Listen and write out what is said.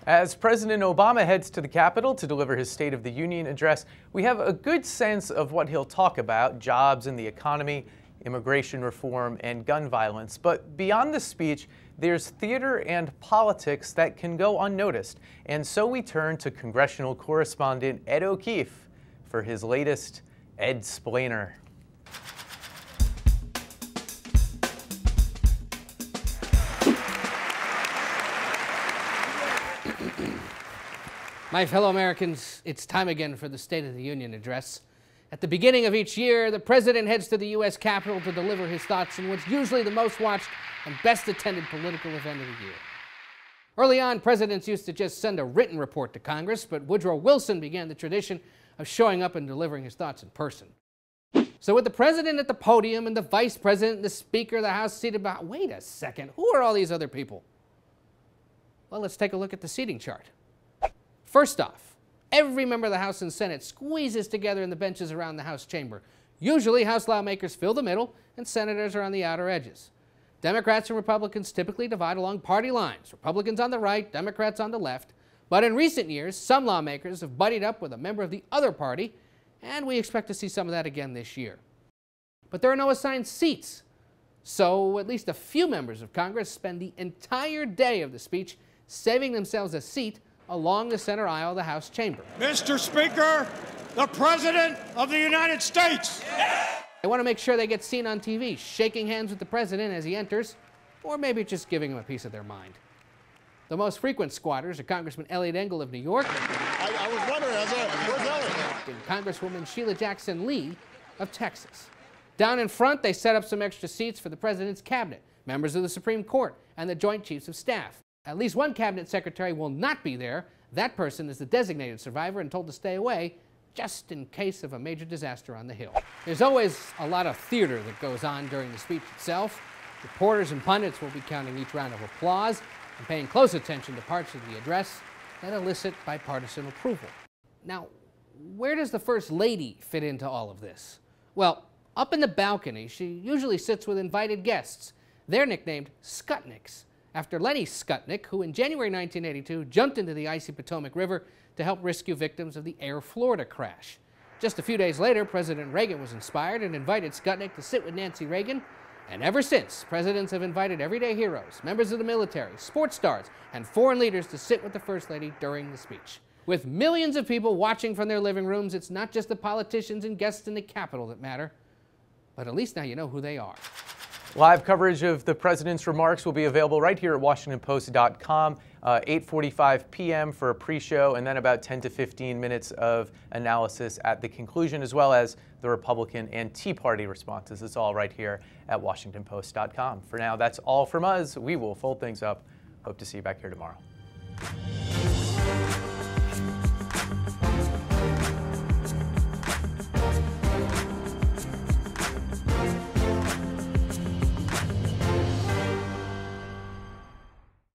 As President Obama heads to the Capitol to deliver his State of the Union address, we have a good sense of what he'll talk about: jobs and the economy, immigration reform, and gun violence. But beyond the speech, there's theater and politics that can go unnoticed. And so we turn to Congressional correspondent Ed O'Keefe for his latest Edsplainer. My fellow Americans, it's time again for the State of the Union address. At the beginning of each year, the President heads to the U.S. Capitol to deliver his thoughts in what's usually the most watched and best attended political event of the year. Early on, presidents used to just send a written report to Congress, but Woodrow Wilson began the tradition of showing up and delivering his thoughts in person. So with the President at the podium and the Vice President and the Speaker of the House seated behind, wait a second, who are all these other people? Well, let's take a look at the seating chart. First off, every member of the House and Senate squeezes together in the benches around the House chamber. Usually, House lawmakers fill the middle, and senators are on the outer edges. Democrats and Republicans typically divide along party lines, Republicans on the right, Democrats on the left. But in recent years, some lawmakers have buddied up with a member of the other party, and we expect to see some of that again this year. But there are no assigned seats, so at least a few members of Congress spend the entire day of the speech saving themselves a seat along the center aisle of the House chamber. Mr. Speaker, the President of the United States. They want to make sure they get seen on TV, shaking hands with the President as he enters, or maybe just giving him a piece of their mind. The most frequent squatters are Congressman Elliot Engel of New York, I was wondering, where's Elliot? and Congresswoman Sheila Jackson Lee of Texas. Down in front, they set up some extra seats for the President's cabinet, members of the Supreme Court, and the Joint Chiefs of Staff. At least one cabinet secretary will not be there. That person is the designated survivor and told to stay away just in case of a major disaster on the Hill. There's always a lot of theater that goes on during the speech itself. Reporters and pundits will be counting each round of applause and paying close attention to parts of the address that elicit bipartisan approval. Now, where does the First Lady fit into all of this? Well, up in the balcony, she usually sits with invited guests. They're nicknamed Skutniks, after Lenny Skutnik, who in January 1982 jumped into the icy Potomac River to help rescue victims of the Air Florida crash. Just a few days later, President Reagan was inspired and invited Skutnik to sit with Nancy Reagan, and ever since, presidents have invited everyday heroes, members of the military, sports stars, and foreign leaders to sit with the First Lady during the speech. With millions of people watching from their living rooms, it's not just the politicians and guests in the Capitol that matter, but at least now you know who they are. Live coverage of the President's remarks will be available right here at WashingtonPost.com, 8:45 p.m. for a pre-show, and then about 10 to 15 minutes of analysis at the conclusion, as well as the Republican and Tea Party responses. It's all right here at WashingtonPost.com. For now, that's all from us. We will fold things up. Hope to see you back here tomorrow.